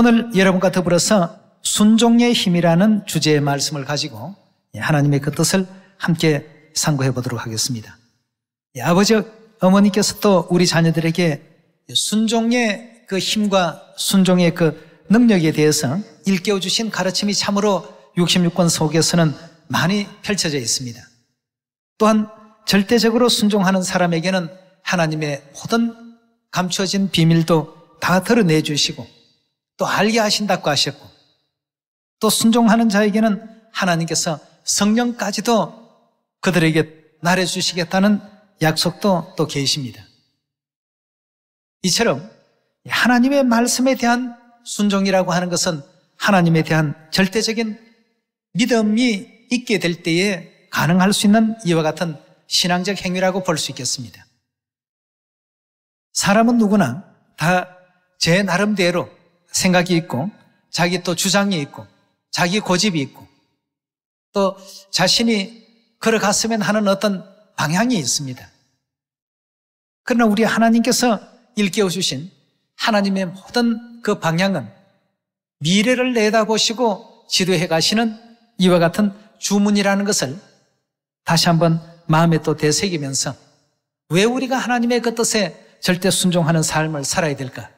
오늘 여러분과 더불어서 순종의 힘이라는 주제의 말씀을 가지고 하나님의 그 뜻을 함께 상고해 보도록 하겠습니다. 아버지, 어머니께서 또 우리 자녀들에게 순종의 그 힘과 순종의 그 능력에 대해서 일깨워 주신 가르침이 참으로 66권 속에서는 많이 펼쳐져 있습니다. 또한 절대적으로 순종하는 사람에게는 하나님의 모든 감추어진 비밀도 다 드러내 주시고 또 알게 하신다고 하셨고, 또 순종하는 자에게는 하나님께서 성령까지도 그들에게 나눠주시겠다는 약속도 또 계십니다. 이처럼 하나님의 말씀에 대한 순종이라고 하는 것은 하나님에 대한 절대적인 믿음이 있게 될 때에 가능할 수 있는 이와 같은 신앙적 행위라고 볼 수 있겠습니다. 사람은 누구나 다 제 나름대로 생각이 있고 자기 또 주장이 있고 자기 고집이 있고 또 자신이 걸어갔으면 하는 어떤 방향이 있습니다. 그러나 우리 하나님께서 일깨워 주신 하나님의 모든 그 방향은 미래를 내다보시고 지도해 가시는 이와 같은 주문이라는 것을 다시 한번 마음에 또 되새기면서 왜 우리가 하나님의 그 뜻에 절대 순종하는 삶을 살아야 될까?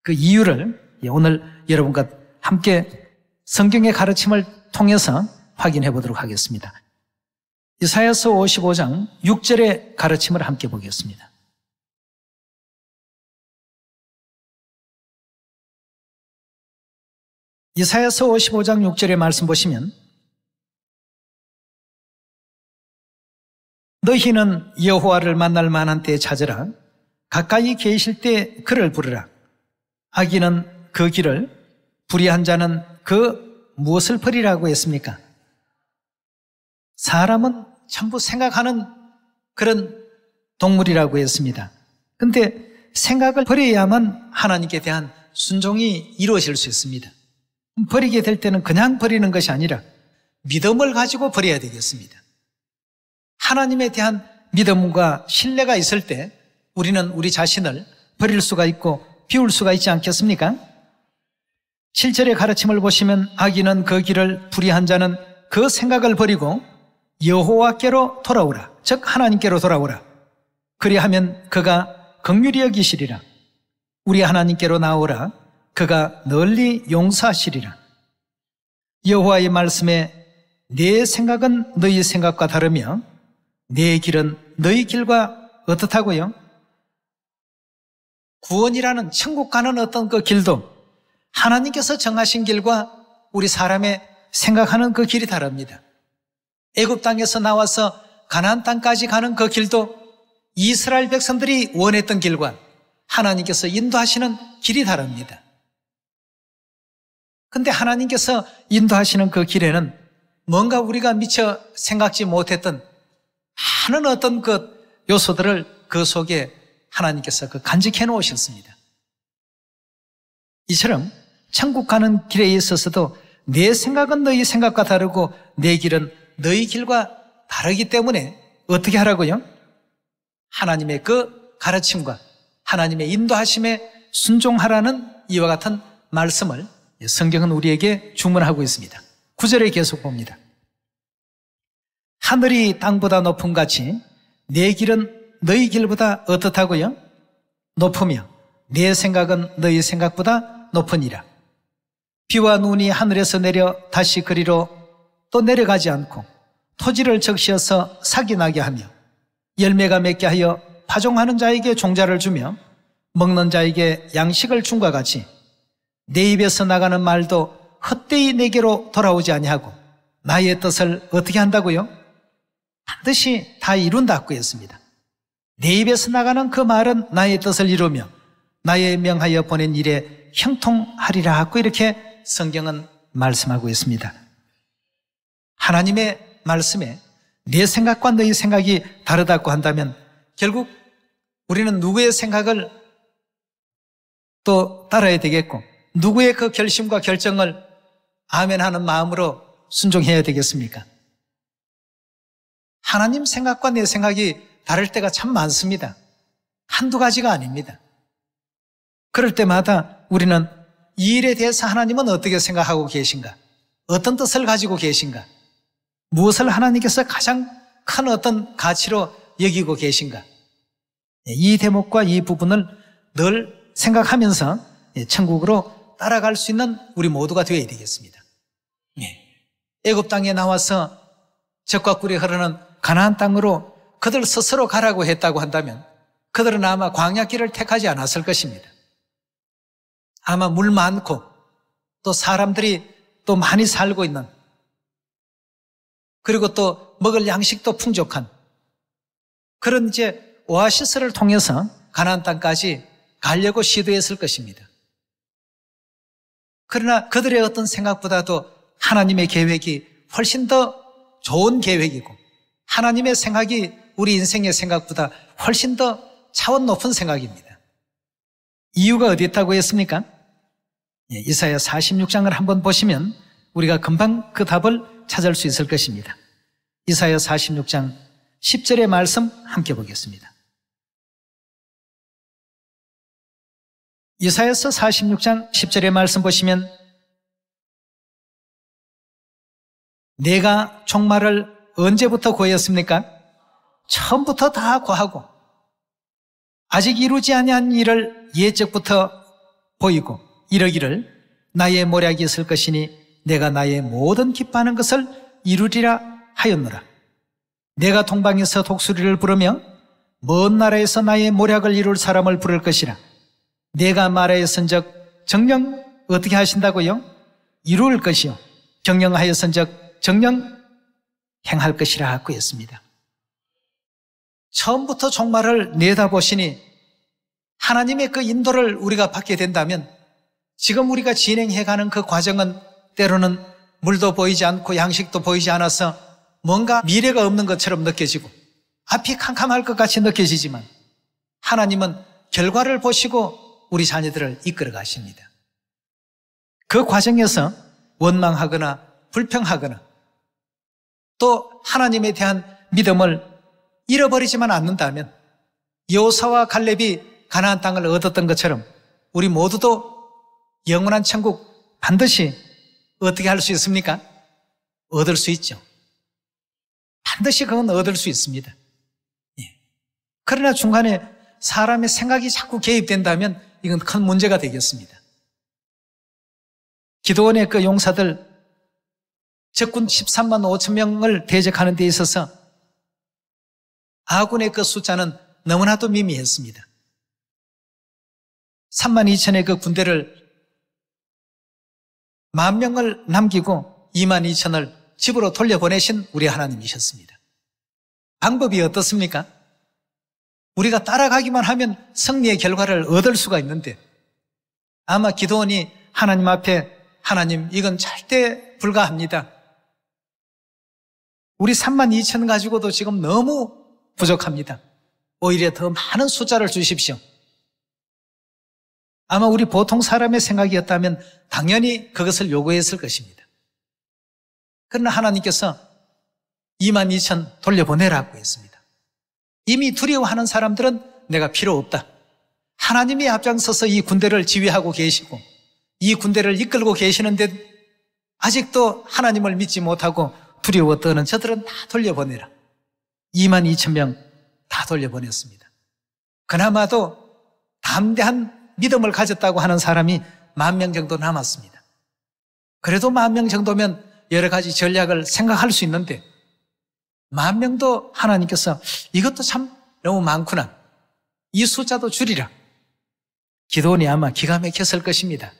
그 이유를 오늘 여러분과 함께 성경의 가르침을 통해서 확인해 보도록 하겠습니다. 이사야서 55장 6절의 가르침을 함께 보겠습니다. 이사야서 55장 6절의 말씀 보시면 너희는 여호와를 만날 만한 때에 찾으라. 가까이 계실 때 그를 부르라. 악인은 그 길을, 불의한 자는 그 무엇을 버리라고 했습니까? 사람은 전부 생각하는 그런 동물이라고 했습니다. 그런데 생각을 버려야만 하나님께 대한 순종이 이루어질 수 있습니다. 버리게 될 때는 그냥 버리는 것이 아니라 믿음을 가지고 버려야 되겠습니다. 하나님에 대한 믿음과 신뢰가 있을 때 우리는 우리 자신을 버릴 수가 있고 비울 수가 있지 않겠습니까? 7절의 가르침을 보시면 악인은 그 길을, 불의한 자는 그 생각을 버리고 여호와께로 돌아오라. 즉 하나님께로 돌아오라. 그리하면 그가 긍휼히 여기시리라. 우리 하나님께로 나오라. 그가 널리 용서하시리라. 여호와의 말씀에 내 생각은 너희 생각과 다르며 내 길은 너희 길과 어떻다고요? 구원이라는 천국 가는 어떤 그 길도 하나님께서 정하신 길과 우리 사람의 생각하는 그 길이 다릅니다. 애굽 땅에서 나와서 가나안 땅까지 가는 그 길도 이스라엘 백성들이 원했던 길과 하나님께서 인도하시는 길이 다릅니다. 근데 하나님께서 인도하시는 그 길에는 뭔가 우리가 미처 생각지 못했던 많은 어떤 그 요소들을 그 속에 하나님께서 그 간직해 놓으셨습니다. 이처럼 천국 가는 길에 있어서도 내 생각은 너희 생각과 다르고 내 길은 너희 길과 다르기 때문에 어떻게 하라고요? 하나님의 그 가르침과 하나님의 인도하심에 순종하라는 이와 같은 말씀을 성경은 우리에게 주문하고 있습니다. 9절에 계속 봅니다. 하늘이 땅보다 높음 같이 내 길은 너희 길보다 어떻다고요? 높으며 내 생각은 너희 생각보다 높으니라. 비와 눈이 하늘에서 내려 다시 그리로 또 내려가지 않고 토지를 적시어서 삭이 나게 하며 열매가 맺게 하여 파종하는 자에게 종자를 주며 먹는 자에게 양식을 줌과 같이 내 입에서 나가는 말도 헛되이 내게로 돌아오지 아니하고 나의 뜻을 어떻게 한다고요? 반드시 다 이룬다고 했습니다. 내 입에서 나가는 그 말은 나의 뜻을 이루며 나의 명하여 보낸 일에 형통하리라 하고 이렇게 성경은 말씀하고 있습니다. 하나님의 말씀에 내 생각과 너희 생각이 다르다고 한다면 결국 우리는 누구의 생각을 또 따라야 되겠고 누구의 그 결심과 결정을 아멘하는 마음으로 순종해야 되겠습니까? 하나님 생각과 내 생각이 다를 때가 참 많습니다. 한두 가지가 아닙니다. 그럴 때마다 우리는 이 일에 대해서 하나님은 어떻게 생각하고 계신가? 어떤 뜻을 가지고 계신가? 무엇을 하나님께서 가장 큰 어떤 가치로 여기고 계신가? 이 대목과 이 부분을 늘 생각하면서 천국으로 따라갈 수 있는 우리 모두가 되어야 되겠습니다. 애굽 땅에 나와서 젖과 꿀이 흐르는 가나안 땅으로 그들 스스로 가라고 했다고 한다면 그들은 아마 광야길을 택하지 않았을 것입니다. 아마 물 많고 또 사람들이 또 많이 살고 있는, 그리고 또 먹을 양식도 풍족한 그런 이제 오아시스를 통해서 가나안 땅까지 가려고 시도했을 것입니다. 그러나 그들의 어떤 생각보다도 하나님의 계획이 훨씬 더 좋은 계획이고 하나님의 생각이 우리 인생의 생각보다 훨씬 더 차원 높은 생각입니다. 이유가 어디 있다고 했습니까? 이사야 46장을 한번 보시면 우리가 금방 그 답을 찾을 수 있을 것입니다. 이사야 46장 10절의 말씀 함께 보겠습니다. 이사야서 46장 10절의 말씀 보시면 내가 종말을 언제부터 고했습니까? 처음부터 다 고하고 아직 이루지 아니한 일을 예적부터 보이고 이러기를 나의 모략이 있을 것이니 내가 나의 모든 기뻐하는 것을 이루리라 하였노라. 내가 동방에서 독수리를 부르며 먼 나라에서 나의 모략을 이룰 사람을 부를 것이라. 내가 말하였은즉 정령 어떻게 하신다고요? 이룰 것이요 경영하였은즉 정령 행할 것이라 하고 했습니다. 처음부터 종말을 내다보시니 하나님의 그 인도를 우리가 받게 된다면 지금 우리가 진행해가는 그 과정은 때로는 물도 보이지 않고 양식도 보이지 않아서 뭔가 미래가 없는 것처럼 느껴지고 앞이 캄캄할 것 같이 느껴지지만 하나님은 결과를 보시고 우리 자녀들을 이끌어 가십니다. 그 과정에서 원망하거나 불평하거나 또 하나님에 대한 믿음을 잃어버리지만 않는다면 여호수아와 갈렙이 가나안 땅을 얻었던 것처럼 우리 모두도 영원한 천국 반드시 어떻게 할 수 있습니까? 얻을 수 있죠. 반드시 그건 얻을 수 있습니다. 그러나 중간에 사람의 생각이 자꾸 개입된다면 이건 큰 문제가 되겠습니다. 기드온의 그 용사들 적군 13만 5천 명을 대적하는 데 있어서 아군의 그 숫자는 너무나도 미미했습니다. 3만 2천의 그 군대를 10,000명을 남기고 2만 2천을 집으로 돌려보내신 우리 하나님이셨습니다. 방법이 어떻습니까? 우리가 따라가기만 하면 승리의 결과를 얻을 수가 있는데 아마 기드온이 하나님 앞에 하나님 이건 절대 불가합니다. 우리 3만 2천 가지고도 지금 너무 부족합니다. 오히려 더 많은 숫자를 주십시오. 아마 우리 보통 사람의 생각이었다면 당연히 그것을 요구했을 것입니다. 그러나 하나님께서 2만 2천 돌려보내라고 했습니다. 이미 두려워하는 사람들은 내가 필요 없다. 하나님이 앞장서서 이 군대를 지휘하고 계시고 이 군대를 이끌고 계시는데 아직도 하나님을 믿지 못하고 두려워 떠는 저들은 다 돌려보내라. 2만 2천 명 다 돌려보냈습니다. 그나마도 담대한 믿음을 가졌다고 하는 사람이 10,000명 정도 남았습니다. 그래도 10,000명 정도면 여러 가지 전략을 생각할 수 있는데 10,000명도 하나님께서 이것도 참 너무 많구나. 이 숫자도 줄이라. 기드온이 아마 기가 막혔을 것입니다.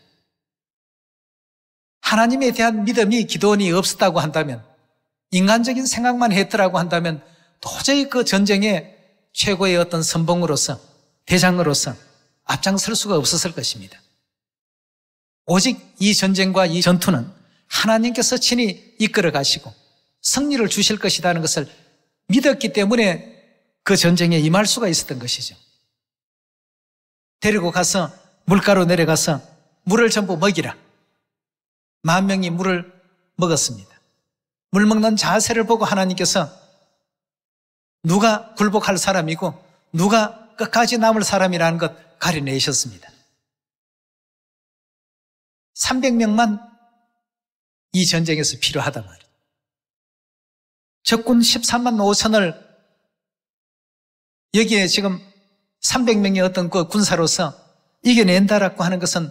하나님에 대한 믿음이 기드온이 없었다고 한다면 인간적인 생각만 했더라고 한다면 도저히 그 전쟁의 최고의 어떤 선봉으로서 대장으로서 앞장설 수가 없었을 것입니다. 오직 이 전쟁과 이 전투는 하나님께서 친히 이끌어 가시고 승리를 주실 것이라는 것을 믿었기 때문에 그 전쟁에 임할 수가 있었던 것이죠. 데리고 가서 물가로 내려가서 물을 전부 먹이라. 10,000명이 물을 먹었습니다. 물 먹는 자세를 보고 하나님께서 누가 굴복할 사람이고 누가 끝까지 남을 사람이라는 것 가려내셨습니다. 300명만 이 전쟁에서 필요하단 말이에요. 적군 13만 5천을 여기에 지금 300명의 어떤 그 군사로서 이겨낸다라고 하는 것은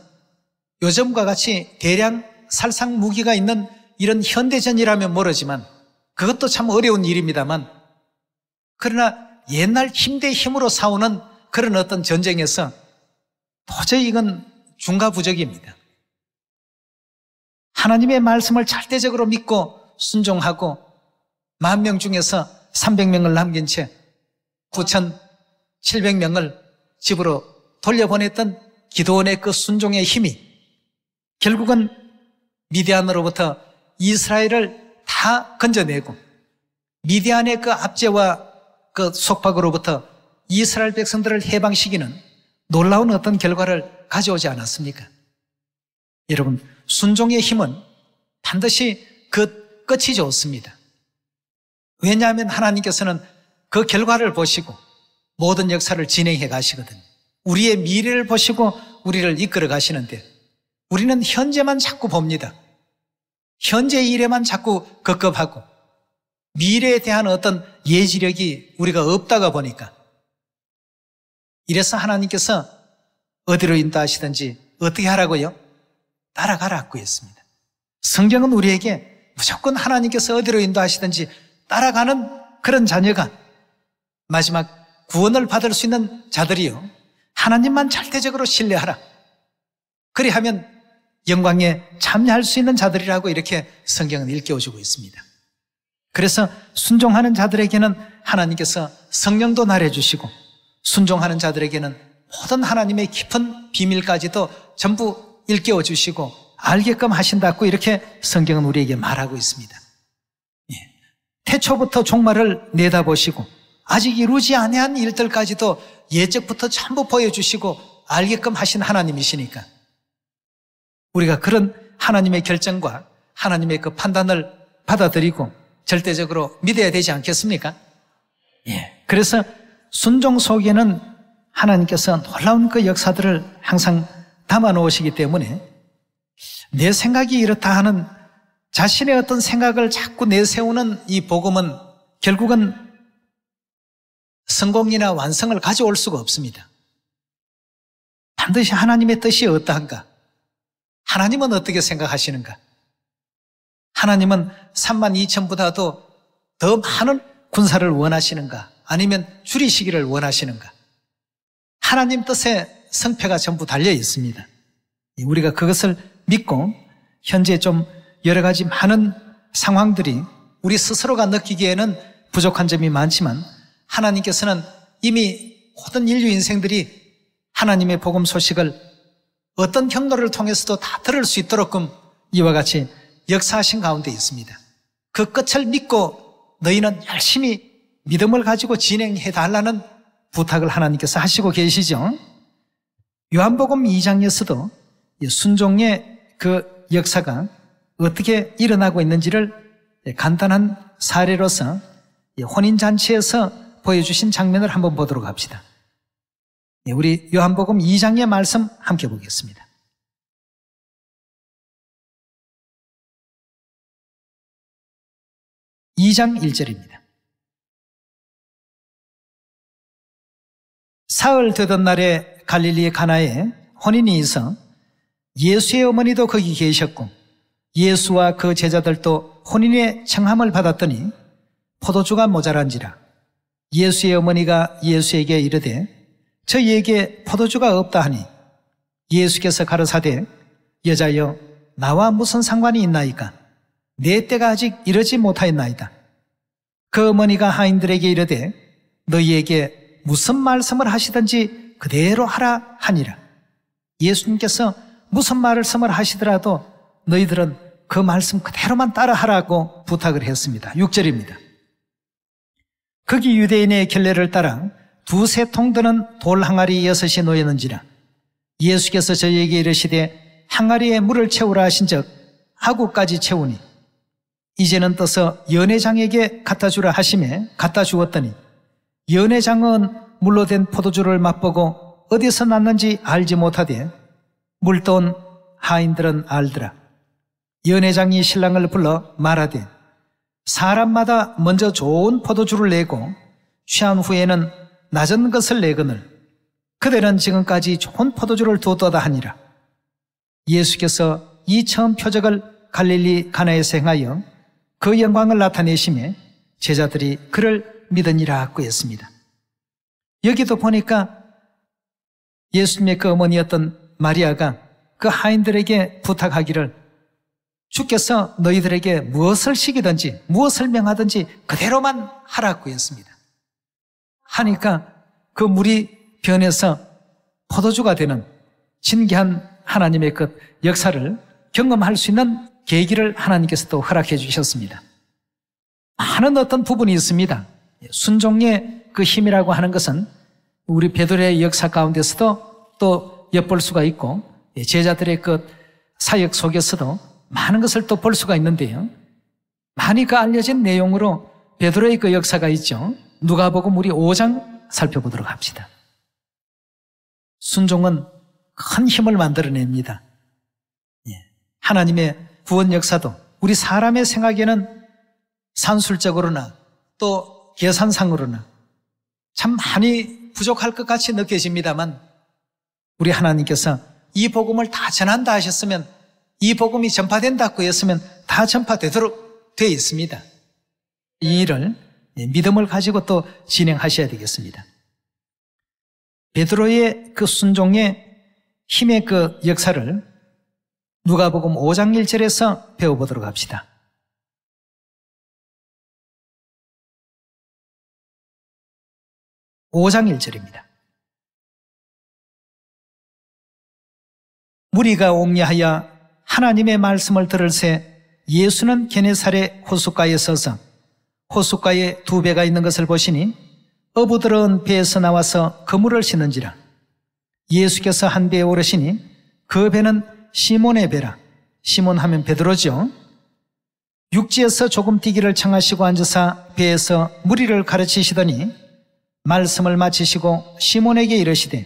요즘과 같이 대량 살상 무기가 있는 이런 현대전이라면 모르지만 그것도 참 어려운 일입니다만, 그러나 옛날 힘 대 힘으로 싸우는 그런 어떤 전쟁에서 도저히 이건 중과부적입니다. 하나님의 말씀을 절대적으로 믿고 순종하고 10,000명 중에서 300명을 남긴 채 9,700명을 집으로 돌려보냈던 기드온의 그 순종의 힘이 결국은 미디안으로부터 이스라엘을 다 건져내고 미디안의 그 압제와 그 속박으로부터 이스라엘 백성들을 해방시키는 놀라운 어떤 결과를 가져오지 않았습니까? 여러분, 순종의 힘은 반드시 그 끝이 좋습니다. 왜냐하면 하나님께서는 그 결과를 보시고 모든 역사를 진행해 가시거든요. 우리의 미래를 보시고 우리를 이끌어 가시는데 우리는 현재만 자꾸 봅니다. 현재 일에만 자꾸 급급하고 미래에 대한 어떤 예지력이 우리가 없다가 보니까, 이래서 하나님께서 어디로 인도하시든지 어떻게 하라고요? 따라가라고 했습니다. 성경은 우리에게 무조건 하나님께서 어디로 인도하시든지 따라가는 그런 자녀가, 마지막 구원을 받을 수 있는 자들이요, 하나님만 절대적으로 신뢰하라, 그리하면 영광에 참여할 수 있는 자들이라고 이렇게 성경은 일깨워주고 있습니다. 그래서 순종하는 자들에게는 하나님께서 성령도 나눠주시고 순종하는 자들에게는 모든 하나님의 깊은 비밀까지도 전부 일깨워주시고 알게끔 하신다고 이렇게 성경은 우리에게 말하고 있습니다. 태초부터 종말을 내다보시고 아직 이루지 아니한 일들까지도 예적부터 전부 보여주시고 알게끔 하신 하나님이시니까 우리가 그런 하나님의 결정과 하나님의 그 판단을 받아들이고 절대적으로 믿어야 되지 않겠습니까? 그래서 순종 속에는 하나님께서 놀라운 그 역사들을 항상 담아 놓으시기 때문에 내 생각이 이렇다 하는 자신의 어떤 생각을 자꾸 내세우는 이 복음은 결국은 성공이나 완성을 가져올 수가 없습니다. 반드시 하나님의 뜻이 어떠한가? 하나님은 어떻게 생각하시는가? 하나님은 32,000보다도 더 많은 군사를 원하시는가? 아니면 줄이시기를 원하시는가? 하나님 뜻에 성패가 전부 달려 있습니다. 우리가 그것을 믿고 현재 좀 여러 가지 많은 상황들이 우리 스스로가 느끼기에는 부족한 점이 많지만 하나님께서는 이미 모든 인류 인생들이 하나님의 복음 소식을 어떤 경로를 통해서도 다 들을 수 있도록끔 이와 같이 역사하신 가운데 있습니다. 그 끝을 믿고 너희는 열심히 믿음을 가지고 진행해 달라는 부탁을 하나님께서 하시고 계시죠. 요한복음 2장에서도 순종의 그 역사가 어떻게 일어나고 있는지를 간단한 사례로서 혼인잔치에서 보여주신 장면을 한번 보도록 합시다. 우리 요한복음 2장의 말씀 함께 보겠습니다. 2장 1절입니다. 사흘 되던 날에 갈릴리 가나에 혼인이 있어 예수의 어머니도 거기 계셨고 예수와 그 제자들도 혼인의 청함을 받았더니 포도주가 모자란지라 예수의 어머니가 예수에게 이르되 저희에게 포도주가 없다 하니 예수께서 가르사대 여자여 나와 무슨 상관이 있나이까 내 때가 아직 이르지 못하였나이다. 그 어머니가 하인들에게 이르되 너희에게 무슨 말씀을 하시든지 그대로 하라 하니라. 예수님께서 무슨 말씀을 하시더라도 너희들은 그 말씀 그대로만 따라하라고 부탁을 했습니다. 6절입니다. 거기 유대인의 결례를 따라 두세 통 드는 돌 항아리 6이 놓였는지라 예수께서 저희에게 이르시되 항아리에 물을 채우라 하신즉 하구까지 채우니 이제는 떠서 연회장에게 갖다 주라 하시매 갖다 주었더니 연회장은 물로 된 포도주를 맛보고 어디서 났는지 알지 못하되 물돈 하인들은 알더라. 연회장이 신랑을 불러 말하되 사람마다 먼저 좋은 포도주를 내고 취한 후에는 낮은 것을 내거늘 그대는 지금까지 좋은 포도주를 두었도다 하니라. 예수께서 이 처음 표적을 갈릴리 가나에서 행하여 그 영광을 나타내심에 제자들이 그를 믿으니라 하고 했습니다. 여기도 보니까 예수님의 그 어머니였던 마리아가 그 하인들에게 부탁하기를 주께서 너희들에게 무엇을 시키든지 무엇을 명하든지 그대로만 하라고 했습니다. 하니까 그 물이 변해서 포도주가 되는 신기한 하나님의 그 역사를 경험할 수 있는 계기를 하나님께서 또 허락해 주셨습니다. 많은 어떤 부분이 있습니다. 순종의 그 힘이라고 하는 것은 우리 베드로의 역사 가운데서도 또 엿볼 수가 있고 제자들의 그 사역 속에서도 많은 것을 또 볼 수가 있는데요. 많이 그 알려진 내용으로 베드로의 그 역사가 있죠. 누가복음 우리 5장 살펴보도록 합시다. 순종은 큰 힘을 만들어냅니다. 하나님의 구원 역사도 우리 사람의 생각에는 산술적으로나 또 계산상으로나 참 많이 부족할 것 같이 느껴집니다만 우리 하나님께서 이 복음을 다 전한다 하셨으면 이 복음이 전파된다고 했으면 다 전파되도록 되어 있습니다. 이 일을 믿음을 가지고 또 진행하셔야 되겠습니다. 베드로의 그 순종의 힘의 그 역사를 누가복음 5장 1절에서 배워보도록 합시다. (5장 1절입니다) 무리가 옹리하여 하나님의 말씀을 들을새 예수는 게네사렛 호숫가에 서서 호숫가에 두 배가 있는 것을 보시니 어부들은 배에서 나와서 그물을 싣는지라. 예수께서 한 배에 오르시니 그 배는 시몬의 배라. 시몬 하면 베드로죠. 육지에서 조금 뛰기를 청하시고 앉으사 배에서 무리를 가르치시더니 말씀을 마치시고 시몬에게 이르시되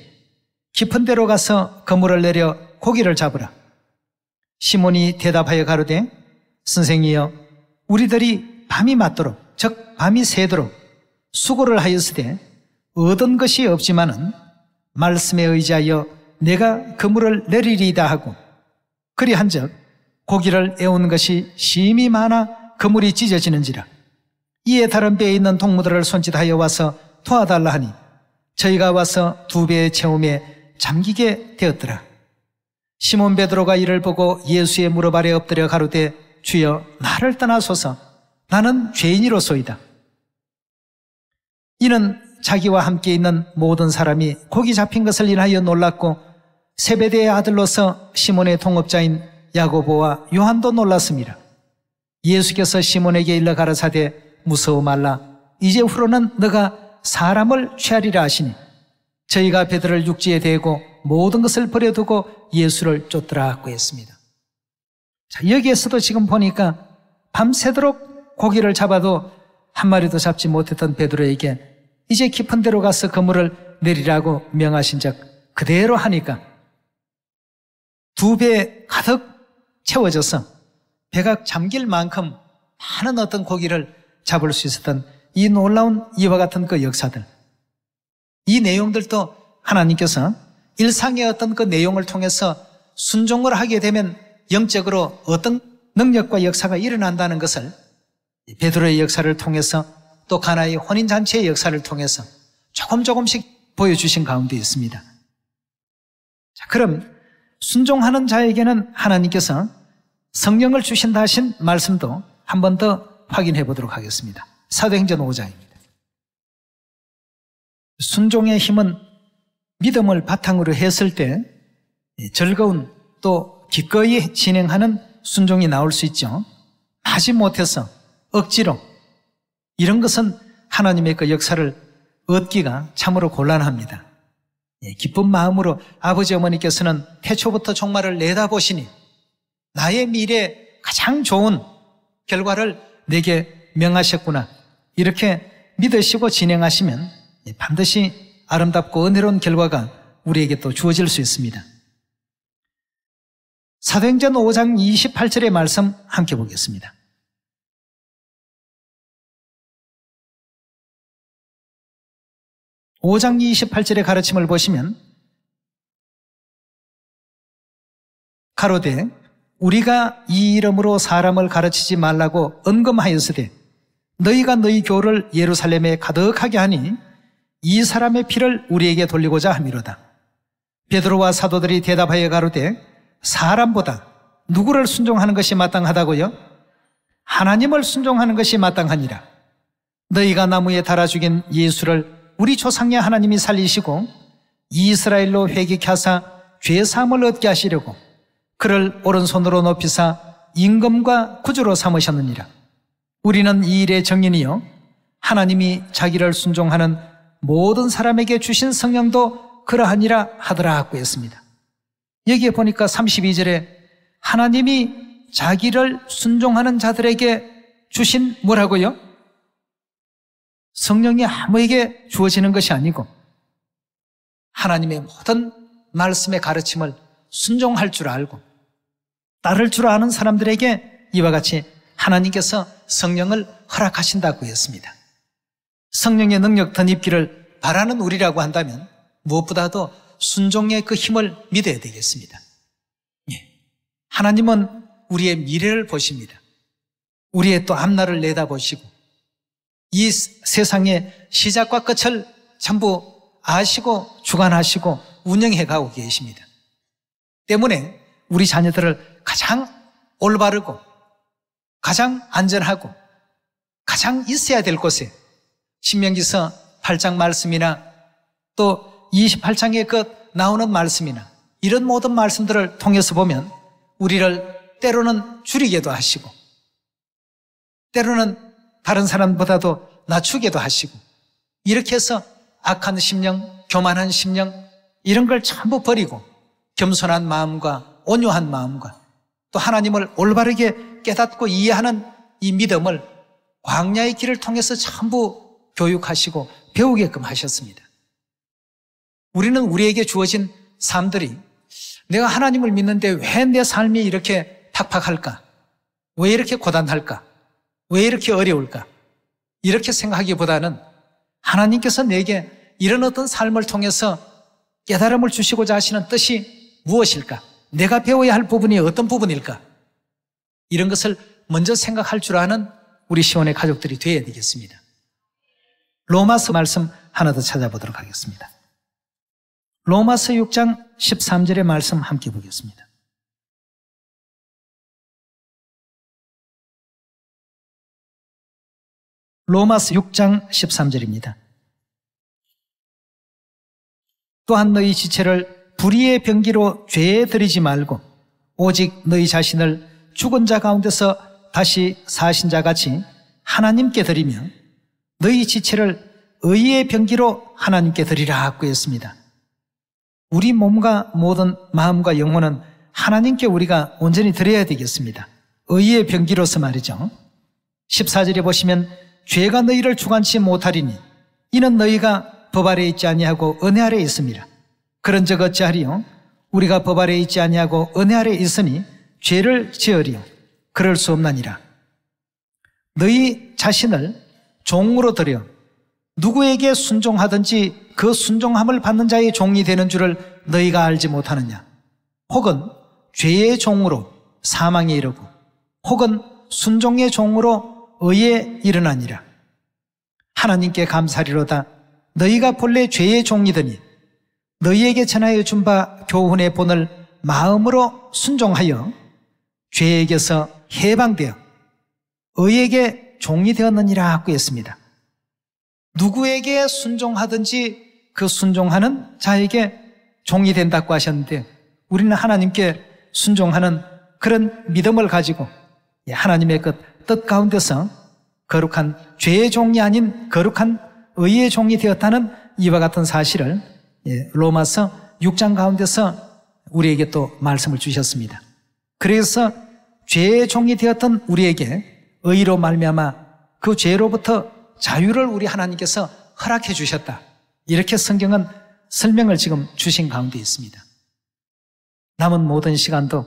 깊은 데로 가서 그물을 내려 고기를 잡으라. 시몬이 대답하여 가로되 선생이여 우리들이 밤이 맞도록 즉 밤이 새도록 수고를 하였으되 얻은 것이 없지만은 말씀에 의지하여 내가 그물을 내리리이다 하고 그리한즉 고기를 애운 것이 심히 많아 그물이 찢어지는지라. 이에 다른 배에 있는 동무들을 손짓하여 와서 도와달라 하니 저희가 와서 두 배의 채움에 잠기게 되었더라. 시몬 베드로가 이를 보고 예수의 무릎 아래 엎드려 가로되 주여 나를 떠나소서 나는 죄인이로소이다. 이는 자기와 함께 있는 모든 사람이 고기 잡힌 것을 인하여 놀랐고 세베대의 아들로서 시몬의 동업자인 야고보와 요한도 놀랐습니다. 예수께서 시몬에게 일러 가라사대 무서워 말라. 이제 후로는 너가 사람을 취하리라 하시니 저희가 베드로를 육지에 대고 모든 것을 버려두고 예수를 쫓더라고 했습니다. 자, 여기에서도 지금 보니까 밤새도록 고기를 잡아도 한 마리도 잡지 못했던 베드로에게 이제 깊은 데로 가서 그물을 내리라고 명하신 적 그대로 하니까 두 배 가득 채워져서 배가 잠길 만큼 많은 어떤 고기를 잡을 수 있었던 이 놀라운 이와 같은 그 역사들, 이 내용들도 하나님께서 일상의 어떤 그 내용을 통해서 순종을 하게 되면 영적으로 어떤 능력과 역사가 일어난다는 것을 베드로의 역사를 통해서 또 가나의 혼인잔치의 역사를 통해서 조금씩 보여주신 가운데 있습니다. 자, 그럼 순종하는 자에게는 하나님께서 성령을 주신다 하신 말씀도 한 번 더 확인해 보도록 하겠습니다. 사도행전 5장입니다. 순종의 힘은 믿음을 바탕으로 했을 때 즐거운 또 기꺼이 진행하는 순종이 나올 수 있죠. 하지 못해서 억지로 이런 것은 하나님의 그 역사를 얻기가 참으로 곤란합니다. 기쁜 마음으로 아버지 어머니께서는 태초부터 종말을 내다보시니 나의 미래에 가장 좋은 결과를 내게 명하셨구나 이렇게 믿으시고 진행하시면 반드시 아름답고 은혜로운 결과가 우리에게 또 주어질 수 있습니다. 사도행전 5장 28절의 말씀 함께 보겠습니다. (5장 28절의) 가르침을 보시면 가로되 우리가 이 이름으로 사람을 가르치지 말라고 언금하였으되 너희가 너희 교를 예루살렘에 가득하게 하니 이 사람의 피를 우리에게 돌리고자 함이로다. 베드로와 사도들이 대답하여 가로되 사람보다 누구를 순종하는 것이 마땅하다고요? 하나님을 순종하는 것이 마땅하니라. 너희가 나무에 달아 죽인 예수를 우리 조상의 하나님이 살리시고 이스라엘로 회개케 하사 죄사함을 얻게 하시려고 그를 오른손으로 높이사 임금과 구주로 삼으셨느니라. 우리는 이 일의 증인이요 하나님이 자기를 순종하는 모든 사람에게 주신 성령도 그러하니라 하더라 하고 했습니다. 여기에 보니까 32절에 하나님이 자기를 순종하는 자들에게 주신 뭐라고요? 성령이 아무에게 주어지는 것이 아니고 하나님의 모든 말씀의 가르침을 순종할 줄 알고 따를 줄 아는 사람들에게 이와 같이 하나님께서 성령을 허락하신다고 했습니다. 성령의 능력 덧입기를 바라는 우리라고 한다면 무엇보다도 순종의 그 힘을 믿어야 되겠습니다. 하나님은 우리의 미래를 보십니다. 우리의 또 앞날을 내다보시고 이 세상의 시작과 끝을 전부 아시고 주관하시고 운영해 가고 계십니다. 때문에 우리 자녀들을 가장 올바르고 가장 안전하고 가장 있어야 될 곳에 신명기서 8장 말씀이나 또 28장에 그 나오는 말씀이나 이런 모든 말씀들을 통해서 보면 우리를 때로는 줄이게도 하시고 때로는 다른 사람보다도 낮추게도 하시고 이렇게 해서 악한 심령, 교만한 심령 이런 걸 전부 버리고 겸손한 마음과 온유한 마음과 또 하나님을 올바르게 깨닫고 이해하는 이 믿음을 광야의 길을 통해서 전부 교육하시고 배우게끔 하셨습니다. 우리는 우리에게 주어진 삶들이 내가 하나님을 믿는데 왜 내 삶이 이렇게 팍팍할까? 왜 이렇게 고단할까? 왜 이렇게 어려울까? 이렇게 생각하기보다는 하나님께서 내게 이런 어떤 삶을 통해서 깨달음을 주시고자 하시는 뜻이 무엇일까? 내가 배워야 할 부분이 어떤 부분일까? 이런 것을 먼저 생각할 줄 아는 우리 시온의 가족들이 되어야 되겠습니다. 로마서 말씀 하나 더 찾아보도록 하겠습니다. 로마서 6장 13절의 말씀 함께 보겠습니다. 로마서 6장 13절입니다. 또한 너희 지체를 불의의 병기로 죄에 들이지 말고 오직 너희 자신을 죽은 자 가운데서 다시 사신 자 같이 하나님께 드리며 너희 지체를 의의 병기로 하나님께 드리라 하고 했습니다. 우리 몸과 모든 마음과 영혼은 하나님께 우리가 온전히 드려야 되겠습니다. 의의 병기로서 말이죠. 14절에 보시면 죄가 너희를 주관치 못하리니 이는 너희가 법 아래 있지 아니하고 은혜 아래 있습니다. 그런즉 어찌하리요? 우리가 법 아래 있지 아니하고 은혜 아래 있으니 죄를 지으리요? 그럴 수 없나니라. 너희 자신을 종으로 들여 누구에게 순종하든지 그 순종함을 받는 자의 종이 되는 줄을 너희가 알지 못하느냐? 혹은 죄의 종으로 사망에 이르고 혹은 순종의 종으로 의에 이르나니라. 하나님께 감사리로다. 너희가 본래 죄의 종이더니 너희에게 전하여 준 바 교훈의 본을 마음으로 순종하여 죄에게서 해방되어 의에게 종이 되었느니라 하고 했습니다. 누구에게 순종하든지 그 순종하는 자에게 종이 된다고 하셨는데 우리는 하나님께 순종하는 그런 믿음을 가지고 하나님의 그 뜻 가운데서 거룩한 죄의 종이 아닌 거룩한 의의 종이 되었다는 이와 같은 사실을 로마서 6장 가운데서 우리에게 또 말씀을 주셨습니다. 그래서 죄의 종이 되었던 우리에게 의로 말미암아 그 죄로부터 자유를 우리 하나님께서 허락해 주셨다. 이렇게 성경은 설명을 지금 주신 가운데 있습니다. 남은 모든 시간도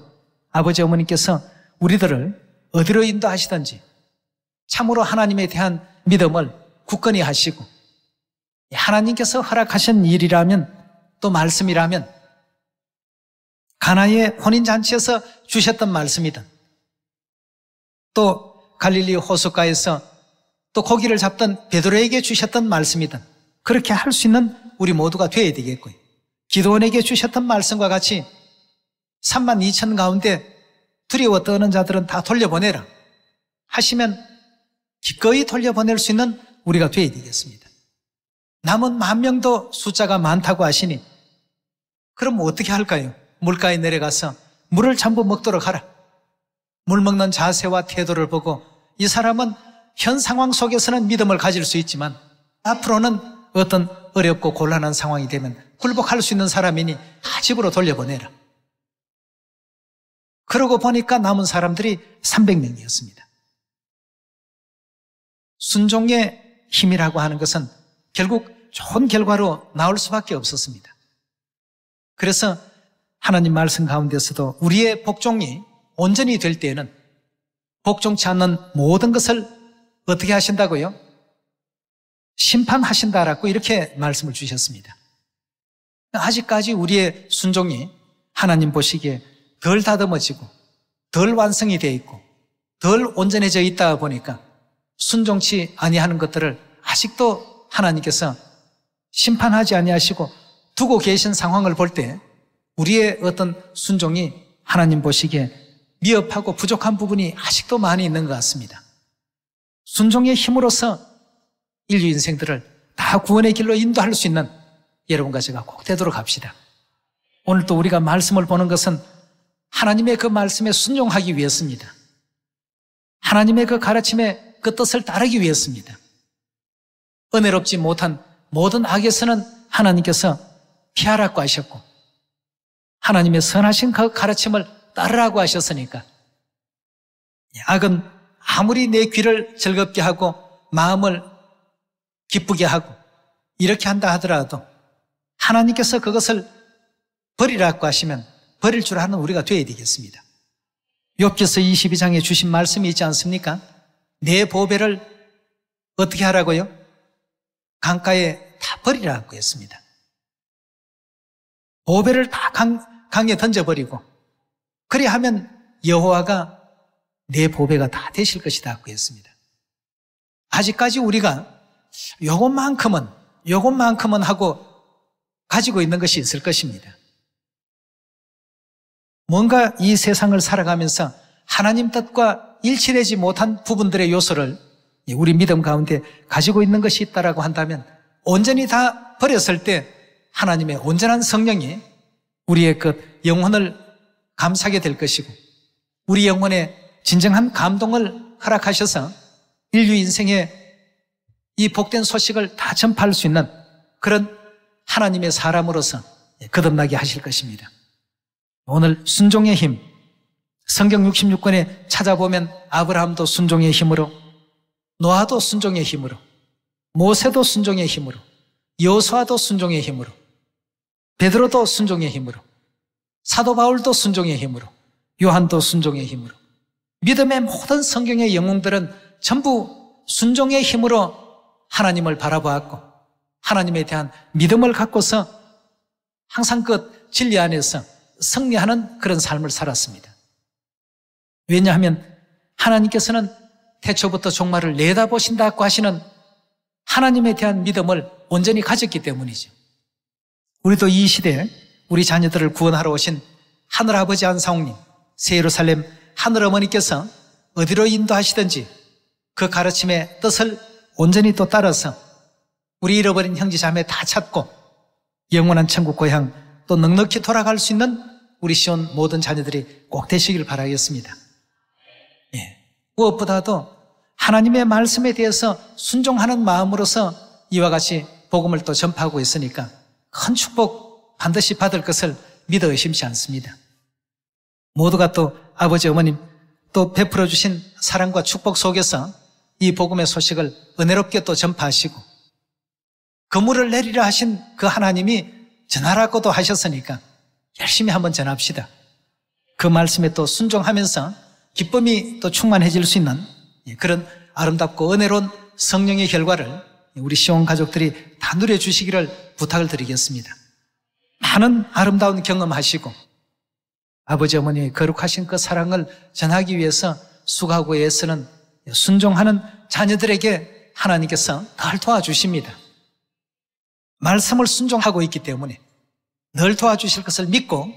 아버지 어머니께서 우리들을 어디로 인도하시든지 참으로 하나님에 대한 믿음을 굳건히 하시고 하나님께서 허락하신 일이라면 또 말씀이라면 가나의 혼인잔치에서 주셨던 말씀이든 또 갈릴리 호숫가에서 또 고기를 잡던 베드로에게 주셨던 말씀이든 그렇게 할 수 있는 우리 모두가 되어야 되겠고요. 기도원에게 주셨던 말씀과 같이 3만 2천 가운데 두려워 떠는 자들은 다 돌려보내라 하시면 기꺼이 돌려보낼 수 있는 우리가 되어야 되겠습니다. 남은 10,000명도 숫자가 많다고 하시니 그럼 어떻게 할까요? 물가에 내려가서 물을 전부 먹도록 하라. 물 먹는 자세와 태도를 보고 이 사람은 현 상황 속에서는 믿음을 가질 수 있지만 앞으로는 어떤 어렵고 곤란한 상황이 되면 굴복할 수 있는 사람이니 다 집으로 돌려보내라. 그러고 보니까 남은 사람들이 300명이었습니다. 순종의 힘이라고 하는 것은 결국 좋은 결과로 나올 수밖에 없었습니다. 그래서 하나님 말씀 가운데서도 우리의 복종이 온전히 될 때에는 복종치 않는 모든 것을 어떻게 하신다고요? 심판하신다라고 이렇게 말씀을 주셨습니다. 아직까지 우리의 순종이 하나님 보시기에 덜 다듬어지고 덜 완성이 되어 있고 덜 온전해져 있다 보니까 순종치 아니하는 것들을 아직도 하나님께서 심판하지 아니하시고 두고 계신 상황을 볼 때 우리의 어떤 순종이 하나님 보시기에 미흡하고 부족한 부분이 아직도 많이 있는 것 같습니다. 순종의 힘으로서 인류 인생들을 다 구원의 길로 인도할 수 있는 여러분과 제가 꼭 되도록 합시다. 오늘 또 우리가 말씀을 보는 것은 하나님의 그 말씀에 순종하기 위해서입니다. 하나님의 그 가르침에 그 뜻을 따르기 위해서입니다. 은혜롭지 못한 모든 악에서는 하나님께서 피하라고 하셨고 하나님의 선하신 그 가르침을 따르라고 하셨으니까 악은 아무리 내 귀를 즐겁게 하고 마음을 기쁘게 하고 이렇게 한다 하더라도 하나님께서 그것을 버리라고 하시면 버릴 줄 아는 우리가 되어야 되겠습니다. 욥기서 22장에 주신 말씀이 있지 않습니까? 내 보배를 어떻게 하라고요? 강가에 다 버리라고 했습니다. 보배를 다 강에 던져버리고 그리 하면 여호와가 내 보배가 다 되실 것이다 고 했습니다. 아직까지 우리가 요것만큼은 하고 가지고 있는 것이 있을 것입니다. 뭔가 이 세상을 살아가면서 하나님 뜻과 일치되지 못한 부분들의 요소를 우리 믿음 가운데 가지고 있는 것이 있다라고 한다면 온전히 다 버렸을 때 하나님의 온전한 성령이 우리의 그 영혼을 감싸게 될 것이고 우리 영혼에 진정한 감동을 허락하셔서 인류 인생의 이 복된 소식을 다 전파할 수 있는 그런 하나님의 사람으로서 거듭나게 하실 것입니다. 오늘 순종의 힘, 성경 66권에 찾아보면 아브라함도 순종의 힘으로, 노아도 순종의 힘으로, 모세도 순종의 힘으로, 여호수아도 순종의 힘으로, 베드로도 순종의 힘으로, 사도 바울도 순종의 힘으로, 요한도 순종의 힘으로, 믿음의 모든 성경의 영웅들은 전부 순종의 힘으로 하나님을 바라보았고 하나님에 대한 믿음을 갖고서 항상 그 진리 안에서 승리하는 그런 삶을 살았습니다. 왜냐하면 하나님께서는 태초부터 종말을 내다보신다고 하시는 하나님에 대한 믿음을 온전히 가졌기 때문이죠. 우리도 이 시대에 우리 자녀들을 구원하러 오신 하늘아버지 안사홍님, 새예루살렘 하늘어머니께서 어디로 인도하시든지 그 가르침의 뜻을 온전히 또 따라서 우리 잃어버린 형제자매 다 찾고 영원한 천국 고향 또 넉넉히 돌아갈 수 있는 우리 시온 모든 자녀들이 꼭 되시길 바라겠습니다. 무엇보다도 하나님의 말씀에 대해서 순종하는 마음으로서 이와 같이 복음을 또 전파하고 있으니까 큰 축복 반드시 받을 것을 믿어 의심치 않습니다. 모두가 또 아버지 어머님 또 베풀어 주신 사랑과 축복 속에서 이 복음의 소식을 은혜롭게 또 전파하시고 그물을 내리라 하신 그 하나님이 전하라고도 하셨으니까 열심히 한번 전합시다. 그 말씀에 또 순종하면서 기쁨이 또 충만해질 수 있는 그런 아름답고 은혜로운 성령의 결과를 우리 시온 가족들이 다 누려주시기를 부탁을 드리겠습니다. 많은 아름다운 경험하시고 아버지 어머니의 거룩하신 그 사랑을 전하기 위해서 수고하고 애쓰는 순종하는 자녀들에게 하나님께서 늘 도와주십니다. 말씀을 순종하고 있기 때문에 늘 도와주실 것을 믿고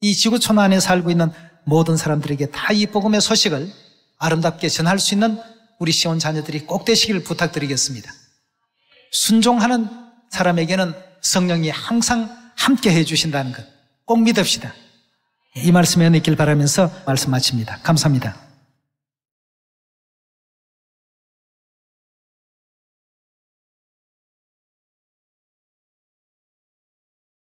이 지구촌 안에 살고 있는 모든 사람들에게 다 이 복음의 소식을 아름답게 전할 수 있는 우리 시온 자녀들이 꼭 되시기를 부탁드리겠습니다. 순종하는 사람에게는 성령이 항상 함께 해주신다는 것 꼭 믿읍시다. 이 말씀에 은혜 있길 바라면서 말씀 마칩니다. 감사합니다.